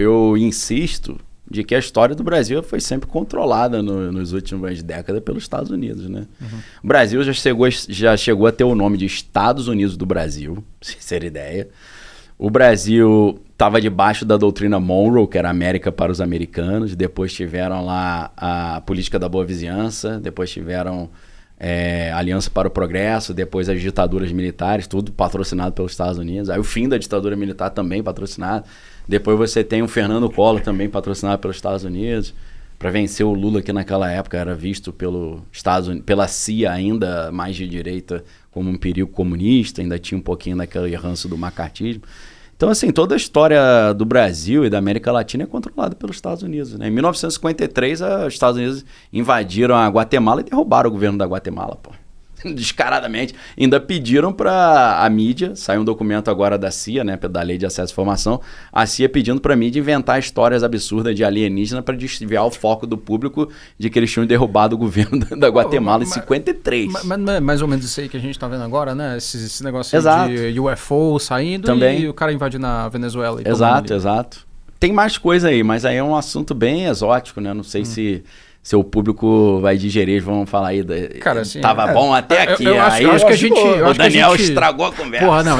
eu insisto de que a história do Brasil foi sempre controlada nos últimos décadas pelos Estados Unidos, né? O Brasil já chegou a ter o nome de Estados Unidos do Brasil, sem ser ideia. O Brasil estava debaixo da doutrina Monroe, que era América para os americanos. Depois tiveram lá a política da boa vizinhança. Depois tiveram Aliança para o Progresso. Depois as ditaduras militares, tudo patrocinado pelos Estados Unidos. Aí o fim da ditadura militar também patrocinado. Depois você tem o Fernando Collor também patrocinado pelos Estados Unidos. Para vencer o Lula, que naquela época era visto pela CIA ainda mais de direita como um perigo comunista. Ainda tinha um pouquinho daquele ranço do macartismo. Então, assim, toda a história do Brasil e da América Latina é controlada pelos Estados Unidos, né? Em 1953, os Estados Unidos invadiram a Guatemala e derrubaram o governo da Guatemala, pô. Descaradamente. Ainda pediram para a mídia, saiu um documento agora da CIA, né, da Lei de Acesso à Informação, a CIA pedindo para a mídia inventar histórias absurdas de alienígena para desviar o foco do público de que eles tinham derrubado o governo da Guatemala em 53. Mas não é mais ou menos isso aí que a gente está vendo agora, né? Esse negócio Exato. de UFO saindo também. E o cara invadindo a Venezuela. Exato. Tem mais coisa aí, mas aí é um assunto bem exótico, né? Não sei se seu público vai digerir, vão falar aí. Cara, assim, tava bom até aqui. Eu acho que a gente. O Daniel estragou a conversa. Porra, não.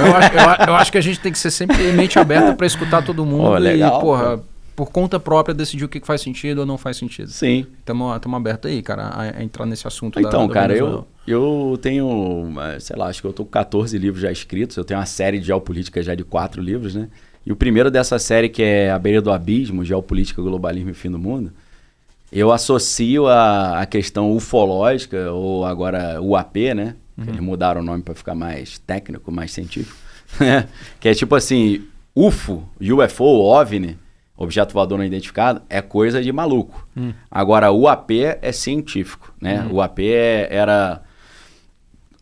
Eu acho que a gente tem que ser sempre mente aberta para escutar todo mundo. Legal, e, porra, por conta própria, decidir o que faz sentido ou não faz sentido. Sim. Estamos abertos aí, cara, a entrar nesse assunto. Então, cara, eu tenho, sei lá, acho que eu tô com 14 livros já escritos. Eu tenho uma série de geopolítica já de 4 livros, né? E o primeiro dessa série, que é A Beira do Abismo, Geopolítica, Globalismo e Fim do Mundo, eu associo a questão ufológica, ou agora UAP, né? Eles mudaram o nome para ficar mais técnico, mais científico. Que é tipo assim, UFO, OVNI, objeto voador não identificado, é coisa de maluco. Agora, UAP é científico, né? UAP era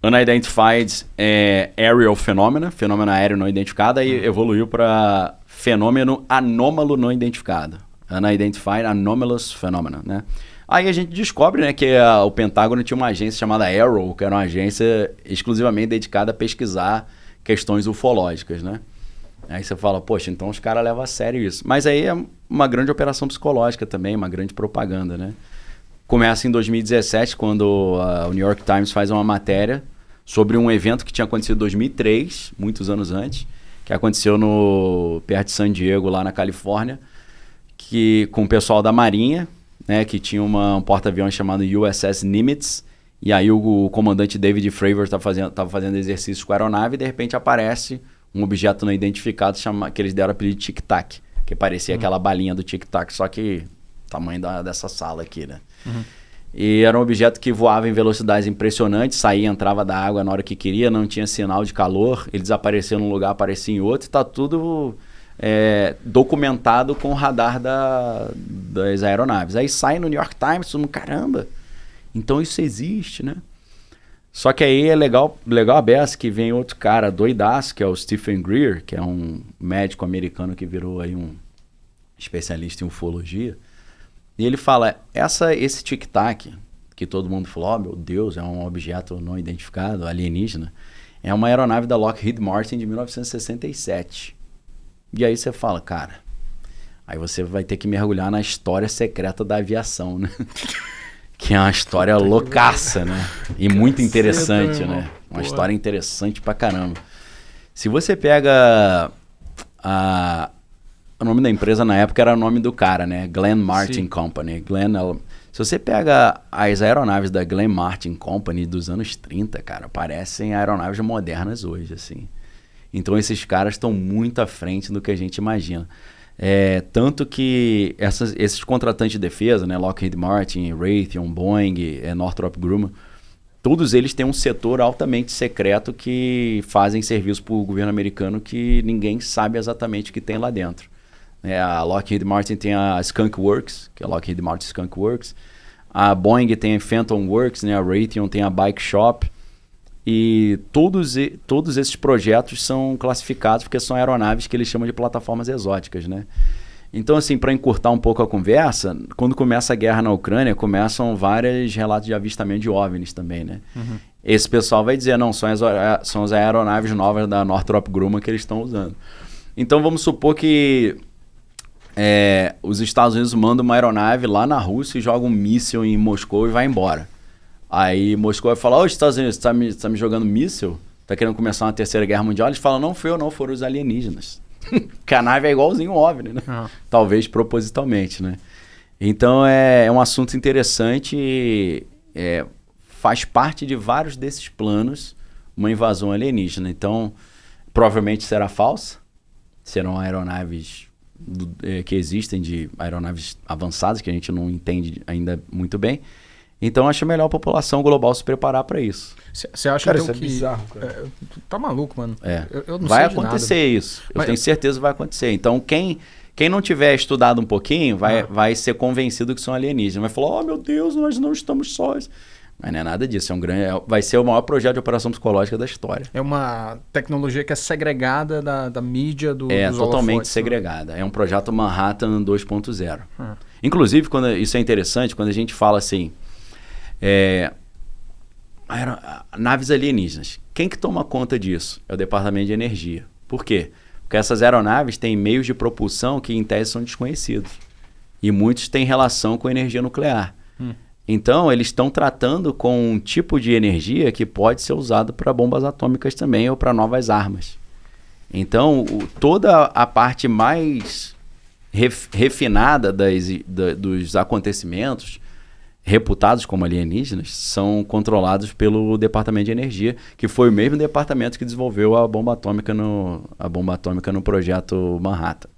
Unidentified Aerial Phenomena, fenômeno aéreo não identificado, e evoluiu para fenômeno anômalo não identificado. Unidentified Anomalous Phenomena, né? Aí a gente descobre, né, que o Pentágono tinha uma agência chamada AARO, que era uma agência exclusivamente dedicada a pesquisar questões ufológicas, né? Aí você fala, poxa, então os caras levam a sério isso. Mas aí é uma grande operação psicológica também, uma grande propaganda, né? Começa em 2017, quando o New York Times faz uma matéria sobre um evento que tinha acontecido em 2003, muitos anos antes, que aconteceu perto de San Diego, lá na Califórnia, com o pessoal da Marinha, né, que tinha um porta-aviões chamado USS Nimitz, e aí o comandante David Fravor estava fazendo exercícios com a aeronave e de repente aparece um objeto não identificado que eles deram o apelido de Tic Tac, que parecia aquela balinha do Tic Tac, só que tamanho dessa sala aqui, né? E era um objeto que voava em velocidades impressionantes, saía e entrava da água na hora que queria, não tinha sinal de calor, ele desaparecia num lugar, aparecia em outro, e está tudo documentado com o radar das aeronaves. Aí sai no New York Times, todo mundo, caramba, então isso existe, né? Só que aí é legal a beça que vem outro cara doidaço, que é o Stephen Greer, que é um médico americano que virou aí um especialista em ufologia. E ele fala, esse tic-tac, que todo mundo falou, oh, meu Deus, é um objeto não identificado, alienígena, é uma aeronave da Lockheed Martin de 1967. E aí você fala, cara, aí você vai ter que mergulhar na história secreta da aviação, né? Que é uma história loucaça, né? E muito interessante, né? Uma história interessante pra caramba. Se você pega o nome da empresa na época era o nome do cara, né? Glenn Martin Company. Se você pega as aeronaves da Glenn Martin Company dos anos 30, cara, parecem aeronaves modernas hoje, assim. Então esses caras estão muito à frente do que a gente imagina. Tanto que esses contratantes de defesa, né, Lockheed Martin, Raytheon, Boeing, Northrop Grumman, todos eles têm um setor altamente secreto que fazem serviço para o governo americano que ninguém sabe exatamente o que tem lá dentro. A Lockheed Martin tem a Skunk Works, que é a Lockheed Martin Skunk Works. A Boeing tem a Phantom Works, né, a Raytheon tem a Bike Shop. E todos esses projetos são classificados porque são aeronaves que eles chamam de plataformas exóticas, né? Então, assim, para encurtar um pouco a conversa, quando começa a guerra na Ucrânia, começam vários relatos de avistamento de OVNIs também, né? Esse pessoal vai dizer, não, são as aeronaves novas da Northrop Grumman que eles estão usando. Então, vamos supor que os Estados Unidos mandam uma aeronave lá na Rússia e joga um míssil em Moscou e vai embora. Aí Moscou vai falar, Estados Unidos, você tá me jogando míssil? Tá querendo começar uma terceira guerra mundial? Eles falam, não foi eu não, foram os alienígenas. Porque a nave é igualzinho um OVNI, né? Talvez propositalmente, né? Então é um assunto interessante, faz parte de vários desses planos uma invasão alienígena. Então, provavelmente será falsa, serão aeronaves que existem, de aeronaves avançadas, que a gente não entende ainda muito bem. Então, acho melhor a população global se preparar para isso. Você acha cara, então isso é bizarro, cara. Tá maluco, mano. Eu não vai sei de acontecer nada. isso. Eu tenho certeza que vai acontecer. Então, quem não tiver estudado um pouquinho, vai ser convencido que são alienígenas. Vai falar, meu Deus, nós não estamos sós. Mas não é nada disso. Vai ser o maior projeto de operação psicológica da história. É uma tecnologia que é segregada da mídia dos totalmente holofotes, segregada. É um projeto Manhattan 2.0. Inclusive, isso é interessante, quando a gente fala assim, naves alienígenas. Quem que toma conta disso? É o Departamento de Energia. Por quê? Porque essas aeronaves têm meios de propulsão que, em tese, são desconhecidos. E muitos têm relação com energia nuclear. Então, eles estão tratando com um tipo de energia que pode ser usado para bombas atômicas também ou para novas armas. Então, toda a parte mais refinada dos acontecimentos reputados como alienígenas são controlados pelo Departamento de Energia, que foi o mesmo departamento que desenvolveu a bomba atômica no projeto Manhattan.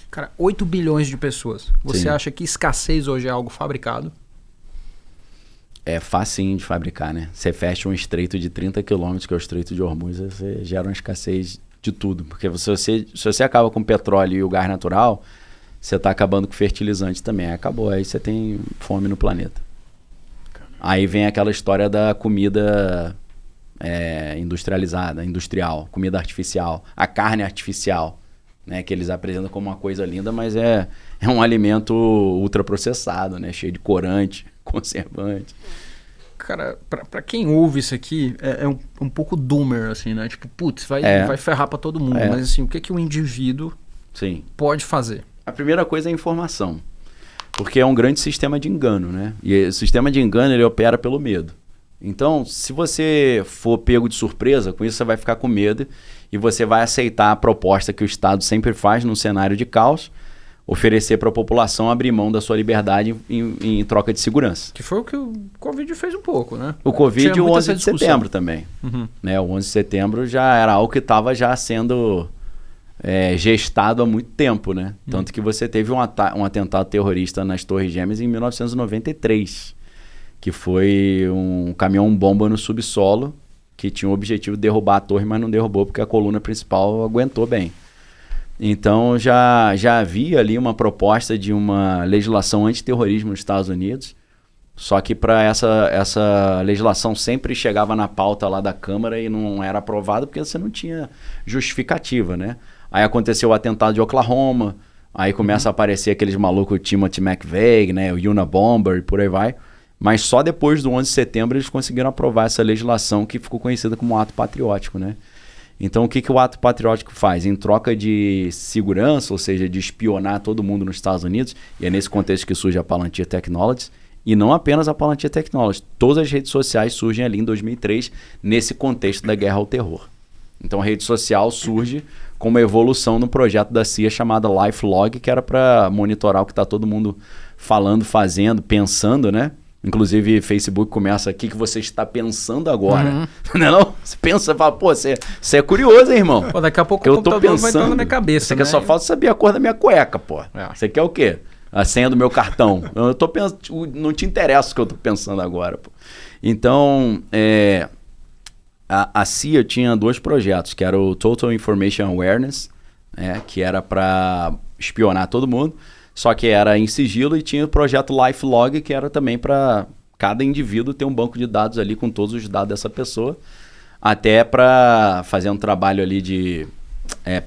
Cara, 8 bilhões de pessoas. Você acha que escassez hoje é algo fabricado? É facinho de fabricar, né? Você fecha um estreito de 30 quilômetros, que é o Estreito de Hormuz, você gera uma escassez de tudo. Porque se você acaba com o petróleo e o gás natural, você está acabando com o fertilizante também. Acabou, aí você tem fome no planeta. Aí vem aquela história da comida industrial, comida artificial, a carne artificial, né? Que eles apresentam como uma coisa linda, mas é um alimento ultraprocessado, né? Cheio de corante, conservante. Cara, pra quem ouve isso aqui, é um pouco doomer, assim, né? Tipo, putz, vai ferrar pra todo mundo. Mas assim, o que o indivíduo pode fazer? A primeira coisa é a informação. Porque é um grande sistema de engano, né? E o sistema de engano, ele opera pelo medo. Então, se você for pego de surpresa, com isso você vai ficar com medo e você vai aceitar a proposta que o Estado sempre faz num cenário de caos, oferecer para a população abrir mão da sua liberdade em troca de segurança. Que foi o que o Covid fez um pouco, né? O Covid e o 11 de setembro também. Né? O 11 de setembro já era algo que estava já sendo gestado há muito tempo, né? Tanto que você teve um atentado terrorista nas Torres Gêmeas em 1993, que foi um caminhão-bomba no subsolo que tinha o objetivo de derrubar a torre, mas não derrubou porque a coluna principal aguentou bem. Então já havia ali uma proposta de uma legislação antiterrorismo nos Estados Unidos, só que para essa legislação sempre chegava na pauta lá da Câmara e não era aprovada porque você não tinha justificativa, né? Aí aconteceu o atentado de Oklahoma, aí começa a aparecer aqueles malucos Timothy McVeigh, né? O Unabomber e por aí vai. Mas só depois do 11 de setembro eles conseguiram aprovar essa legislação que ficou conhecida como ato patriótico, né? Então, o que o ato patriótico faz? Em troca de segurança, ou seja, de espionar todo mundo nos Estados Unidos, e é nesse contexto que surge a Palantir Technologies, e não apenas a Palantir Technologies, todas as redes sociais surgem ali em 2003, nesse contexto da guerra ao terror. Então, a rede social surge como evolução no projeto da CIA chamada LifeLog, que era para monitorar o que está todo mundo falando, fazendo, pensando, né? Inclusive, Facebook começa, o que você está pensando agora? Não? Você pensa, fala, pô, você é curioso, hein, irmão? Pô, daqui a pouco o computador vai entrar na minha cabeça, Você quer só falta saber a cor da minha cueca, pô. Você quer o quê? A senha do meu cartão. Eu tô pensando, não te interessa o que eu tô pensando agora, pô. Então, a CIA tinha 2 projetos, que era o Total Information Awareness, que era para espionar todo mundo, só que era em sigilo, e tinha o projeto LifeLog, que era também para cada indivíduo ter um banco de dados ali com todos os dados dessa pessoa, até para fazer um trabalho ali de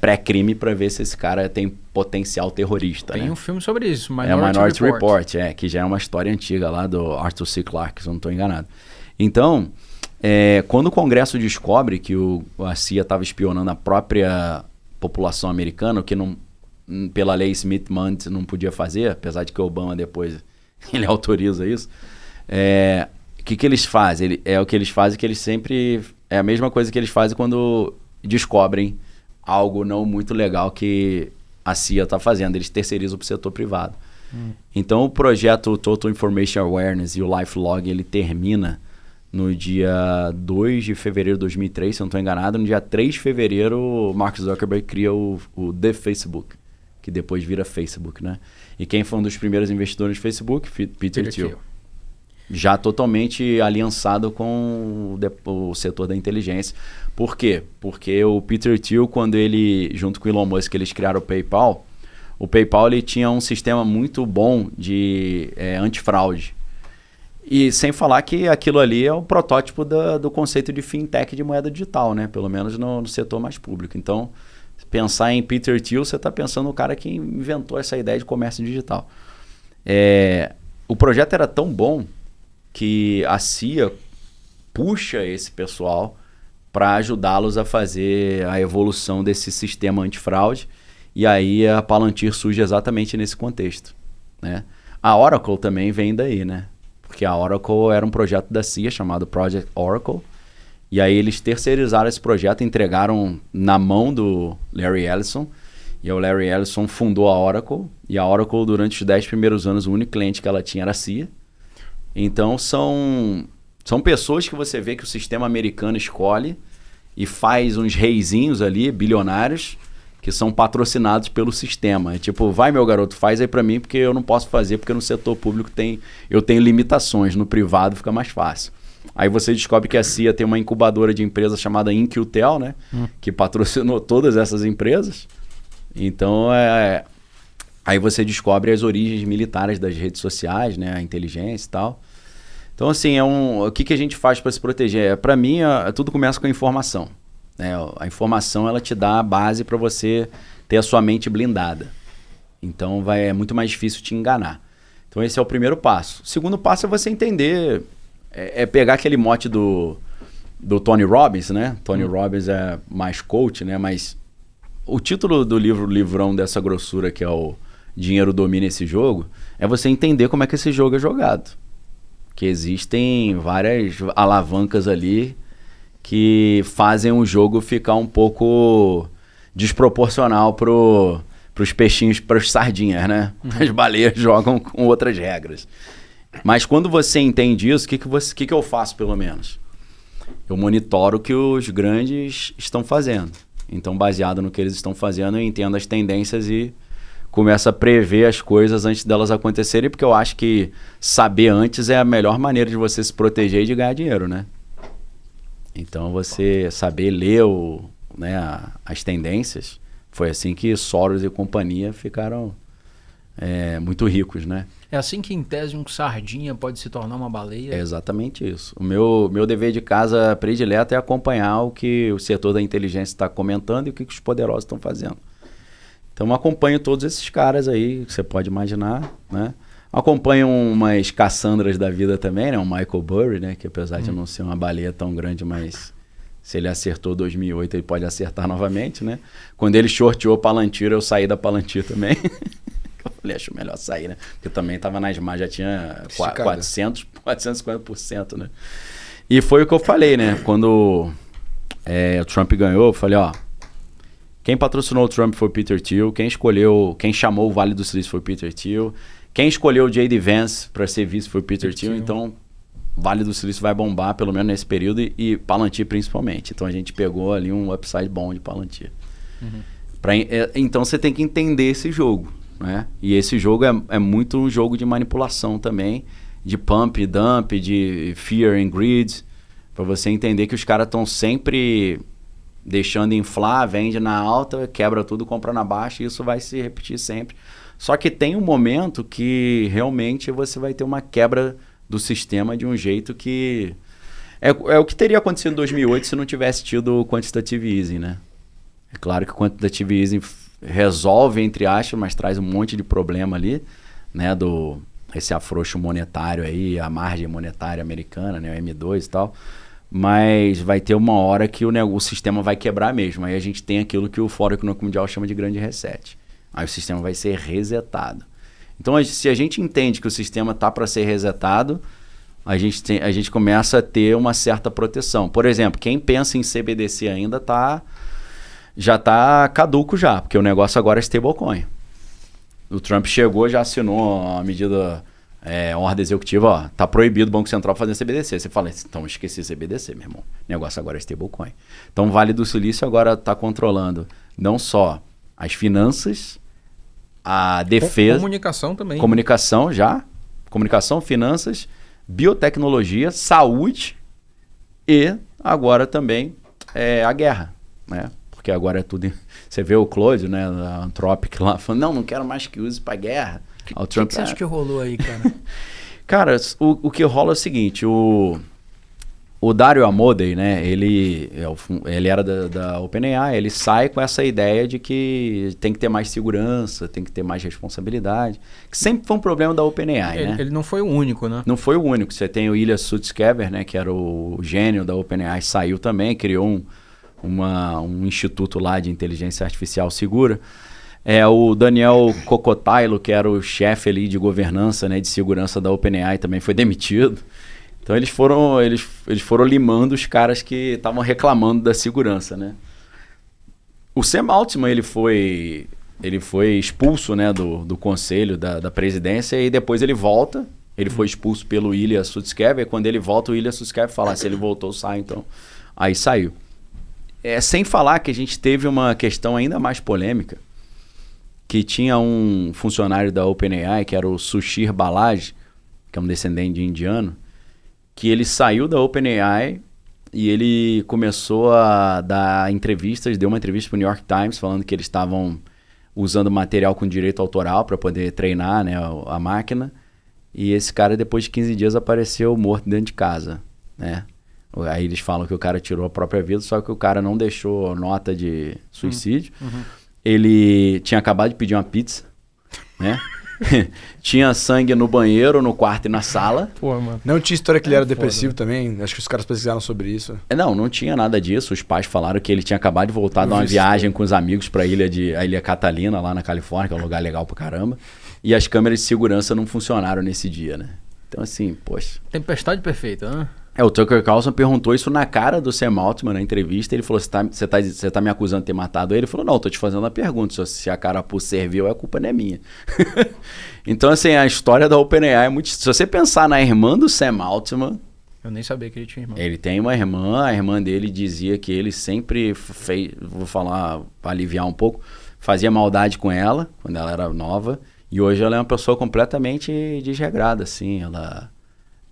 pré-crime para ver se esse cara tem potencial terrorista. Tem um filme sobre isso, Minority Report, que já é uma história antiga lá do Arthur C. Clarke, se eu não estou enganado. Então, quando o Congresso descobre que a CIA estava espionando a própria população americana, o que não pela lei Smith-Mundt não podia fazer, apesar de que o Obama depois ele autoriza isso. O que eles fazem? O que eles fazem que eles sempre... É a mesma coisa que eles fazem quando descobrem algo não muito legal que a CIA está fazendo. Eles terceirizam para o setor privado. Então, o projeto Total Information Awareness e o LifeLog, ele termina no dia 2 de fevereiro de 2003, se eu não estou enganado. No dia 3 de fevereiro, o Mark Zuckerberg cria o The Facebook, que depois vira Facebook, né? E quem foi um dos primeiros investidores no Facebook? Peter Thiel. Já totalmente aliançado com o setor da inteligência. Por quê? Porque o Peter Thiel, quando ele, junto com o Elon Musk, eles criaram o PayPal ele tinha um sistema muito bom de antifraude. E sem falar que aquilo ali é o protótipo do conceito de fintech de moeda digital, né? Pelo menos no setor mais público. Então, pensar em Peter Thiel, você está pensando no cara que inventou essa ideia de comércio digital. O projeto era tão bom que a CIA puxa esse pessoal para ajudá-los a fazer a evolução desse sistema antifraude. E aí a Palantir surge exatamente nesse contexto, né? A Oracle também vem daí, né? Porque a Oracle era um projeto da CIA chamado Project Oracle. E aí eles terceirizaram esse projeto, entregaram na mão do Larry Ellison. E o Larry Ellison fundou a Oracle. E a Oracle, durante os 10 primeiros anos, o único cliente que ela tinha era a CIA. Então, são pessoas que você vê que o sistema americano escolhe e faz uns reizinhos ali, bilionários, que são patrocinados pelo sistema. É tipo, vai meu garoto, faz aí pra mim, porque eu não posso fazer, porque no setor público eu tenho limitações, no privado fica mais fácil. Aí você descobre que a CIA tem uma incubadora de empresas chamada InQtel, né? Que patrocinou todas essas empresas. Então, aí você descobre as origens militares das redes sociais, né? A inteligência e tal. Então, assim, o que a gente faz para se proteger? Para mim, tudo começa com a informação. Né? A informação, ela te dá a base para você ter a sua mente blindada. Então, é muito mais difícil te enganar. Então, esse é o primeiro passo. O segundo passo é você entender, pegar aquele mote do Tony Robbins, né? Tony Robbins é mais coach, né? Mas o título do livrão dessa grossura, que é o Dinheiro Domina Esse Jogo, é você entender como é que esse jogo é jogado. Que existem várias alavancas ali que fazem o jogo ficar um pouco desproporcional pros peixinhos, pras sardinhas, né? As baleias jogam com outras regras. Mas quando você entende isso, o que eu faço, pelo menos? Eu monitoro o que os grandes estão fazendo. Então, baseado no que eles estão fazendo, eu entendo as tendências e começo a prever as coisas antes delas acontecerem, porque eu acho que saber antes é a melhor maneira de você se proteger e de ganhar dinheiro, né? Então, você saber ler as tendências, foi assim que Soros e companhia ficaram muito ricos, né? É assim que, em tese, um sardinha pode se tornar uma baleia? É exatamente isso. O meu dever de casa predileto é acompanhar o que o setor da inteligência está comentando e o que os poderosos estão fazendo. Então, eu acompanho todos esses caras aí, que você pode imaginar, né? Acompanho umas Cassandras da vida também, né? O Michael Burry, né? Que apesar de não ser uma baleia tão grande, mas se ele acertou 2008, ele pode acertar novamente, né? Quando ele shorteou Palantir, eu saí da Palantir também. Eu falei, acho melhor sair, né? Porque eu também estava nas margens, já tinha 450%, né? E foi o que eu falei, né? Quando o Trump ganhou, eu falei, quem patrocinou o Trump foi o Peter Thiel, quem chamou o Vale do Silício foi o Peter Thiel, quem escolheu o J.D. Vance para ser vice foi o Peter Thiel, então Vale do Silício vai bombar, pelo menos nesse período, e Palantir principalmente. Então a gente pegou ali um upside bom de Palantir. Então você tem que entender esse jogo, né? E esse jogo é muito um jogo de manipulação também, de pump e dump, de fear and greed, para você entender que os caras estão sempre deixando inflar, vende na alta, quebra tudo, compra na baixa, e isso vai se repetir sempre. Só que tem um momento que realmente você vai ter uma quebra do sistema de um jeito que... É o que teria acontecido em 2008 se não tivesse tido o Quantitative Easing, né? É claro que o Quantitative Easing resolve, entre aspas, mas traz um monte de problema ali, né? Esse afrouxo monetário aí, a margem monetária americana, né? O M2 e tal. Mas vai ter uma hora que o sistema vai quebrar mesmo. Aí a gente tem aquilo que o Fórum Econômico Mundial chama de grande reset. Aí o sistema vai ser resetado. Então, se a gente entende que o sistema está para ser resetado, a gente começa a ter uma certa proteção. Por exemplo, quem pensa em CBDC ainda já está caduco já, porque o negócio agora é stablecoin. O Trump chegou, já assinou a medida, ordem executiva, ó, tá proibido o Banco Central fazer CBDC. Você fala, então esqueci CBDC, meu irmão. O negócio agora é stablecoin. Então o Vale do Silício agora está controlando não só as finanças, a defesa... Comunicação também. Comunicação já. Comunicação, finanças, biotecnologia, saúde e agora também a guerra, né? Porque agora é tudo... Você vê o Claude, né, da Anthropic lá, falando, não quero mais que use para guerra. O que você acha que rolou aí, cara? Cara, o que rola é o seguinte, o Dario Amodei, né, ele era da OpenAI, ele sai com essa ideia de que tem que ter mais segurança, tem que ter mais responsabilidade, que sempre foi um problema da OpenAI, né? Ele não foi o único, né? Não foi o único. Você tem o Ilya Sutskever, né, que era o gênio da OpenAI, saiu também, criou um instituto lá de inteligência artificial segura. O Daniel Kokotailo, que era o chefe ali de governança, né, de segurança da OpenAI, também foi demitido. Então eles foram limando os caras que estavam reclamando da segurança, né? O Sam Altman, ele foi expulso, né, do conselho da presidência e depois ele volta. Ele foi expulso pelo Ilya Sutskever. Quando ele volta, o Ilya Sutskever fala, se ele voltou, sai, então. Aí saiu. Sem falar que a gente teve uma questão ainda mais polêmica, que tinha um funcionário da OpenAI, que era o Sushir Balaji, que é um descendente de indiano, que ele saiu da OpenAI e ele começou a dar entrevistas, deu uma entrevista para o New York Times falando que eles estavam usando material com direito autoral para poder treinar, né, a máquina. E esse cara, depois de 15 dias, apareceu morto dentro de casa, né? Aí eles falam que o cara tirou a própria vida, só que o cara não deixou nota de suicídio. Ele tinha acabado de pedir uma pizza, né? Tinha sangue no banheiro, no quarto e na sala. Pô, mano. Não tinha história que ele era depressivo também? Acho que os caras pesquisaram sobre isso. Não tinha nada disso. Os pais falaram que ele tinha acabado de voltar de uma viagem com os amigos para a Ilha Catalina, lá na Califórnia, que é um lugar legal pra caramba. E as câmeras de segurança não funcionaram nesse dia, né? Então, assim, poxa... Tempestade perfeita, né? O Tucker Carlson perguntou isso na cara do Sam Altman na entrevista. Ele falou, você tá me acusando de ter matado ele? Ele falou, não, tô te fazendo uma pergunta. Se a carapuça serviu, a culpa não é minha. Então, assim, a história da OpenAI é muito... Se você pensar na irmã do Sam Altman... Eu nem sabia que ele tinha irmã. Ele tem uma irmã. A irmã dele dizia que ele sempre fez... Vou falar para aliviar um pouco. Fazia maldade com ela, quando ela era nova. E hoje ela é uma pessoa completamente desregrada, assim. Ela...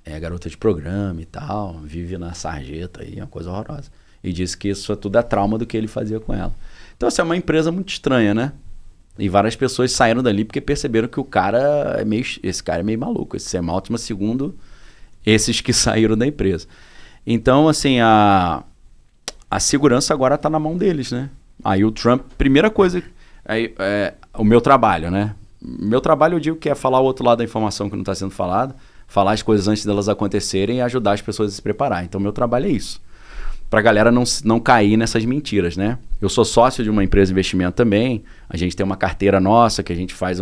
é garota de programa e tal, vive na sarjeta aí, é uma coisa horrorosa. E disse que isso tudo é trauma do que ele fazia com ela. Então, essa é uma empresa muito estranha, né? E várias pessoas saíram dali porque perceberam que esse cara é meio maluco. Esse Sam Altman, segundo esses que saíram da empresa. Então, assim, a segurança agora está na mão deles, né? Aí o Trump, primeira coisa, o meu trabalho, né? Meu trabalho eu digo que é falar o outro lado da informação que não está sendo falada, falar as coisas antes delas acontecerem e ajudar as pessoas a se preparar. Então, meu trabalho é isso. Para a galera não cair nessas mentiras, né? Eu sou sócio de uma empresa de investimento também. A gente tem uma carteira nossa que a gente faz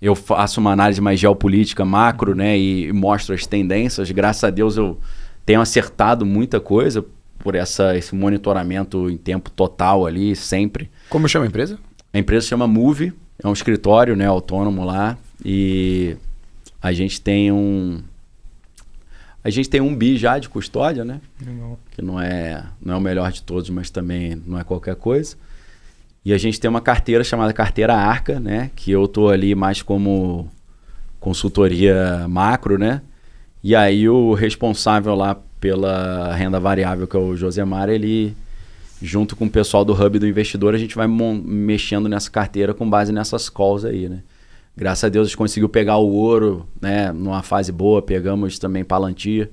eu faço uma análise mais geopolítica, macro, né? E mostro as tendências. Graças a Deus eu tenho acertado muita coisa por esse monitoramento em tempo total ali, sempre. Como chama a empresa? A empresa se chama Move. É um escritório, né, autônomo lá. E... a gente tem um bi já de custódia, né? Legal. Que não é o melhor de todos, mas também não é qualquer coisa. E a gente tem uma carteira chamada Carteira Arca, né? Que eu tô ali mais como consultoria macro, né? E aí o responsável lá pela renda variável, que é o Josemar, ele, junto com o pessoal do Hub do Investidor, a gente vai mexendo nessa carteira com base nessas calls aí, né? Graças a Deus a gente conseguiu pegar o ouro, né, numa fase boa, pegamos também Palantir,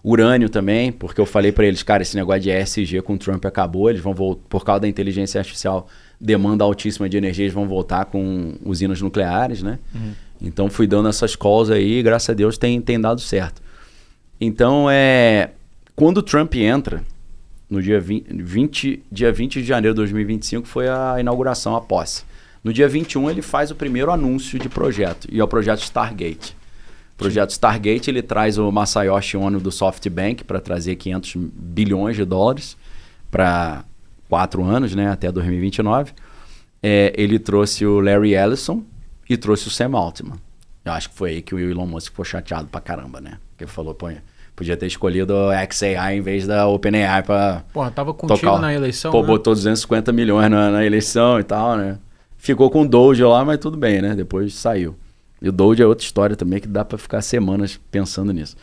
urânio também, porque eu falei para eles, cara, esse negócio de ESG com o Trump acabou, eles vão voltar, por causa da inteligência artificial, demanda altíssima de energia, eles vão voltar com usinas nucleares, né? Então fui dando essas calls aí e graças a Deus tem dado certo. Então, quando o Trump entra, no dia 20 de janeiro de 2025, foi a inauguração, a posse. No dia 21 ele faz o primeiro anúncio de projeto, e é o projeto Stargate. O projeto Stargate, ele traz o Masayoshi Ono do SoftBank para trazer 500 bilhões de dólares para 4 anos, né, até 2029. Ele trouxe o Larry Ellison e trouxe o Sam Altman. Eu acho que foi aí que o Elon Musk ficou chateado pra caramba, né? Porque ele falou, pô, podia ter escolhido o XAI em vez da OpenAI pra... Pô, tava contigo na eleição, pô, né? botou 250 milhões na eleição e tal, né? Ficou com o Doge lá, mas tudo bem, né? Depois saiu. E o Doge é outra história também que dá pra ficar semanas pensando nisso.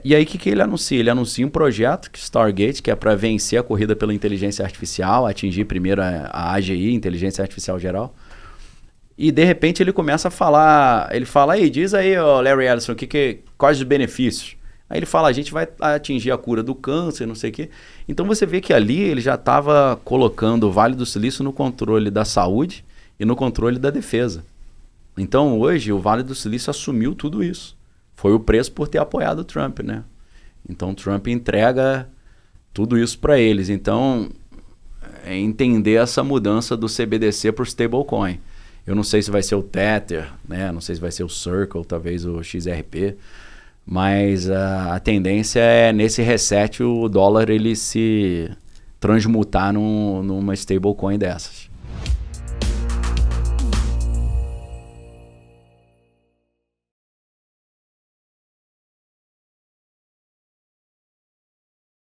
E aí, o que ele anuncia? Ele anuncia um projeto, que Stargate, que é para vencer a corrida pela inteligência artificial, atingir primeiro a AGI, Inteligência Artificial Geral. E, de repente, ele começa a falar... Ele fala, aí, diz aí, Larry Ellison, quais os benefícios? Aí ele fala, a gente vai atingir a cura do câncer, não sei o quê. Então, você vê que ali ele já estava colocando o Vale do Silício no controle da saúde e no controle da defesa. Então, hoje, o Vale do Silício assumiu tudo isso. Foi o preço por ter apoiado o Trump, né? Então, o Trump entrega tudo isso para eles. Então, é entender essa mudança do CBDC para o stablecoin. Eu não sei se vai ser o Tether, né? Não sei se vai ser o Circle, talvez o XRP. Mas a tendência é, nesse reset, o dólar ele se transmutar numa stablecoin dessas.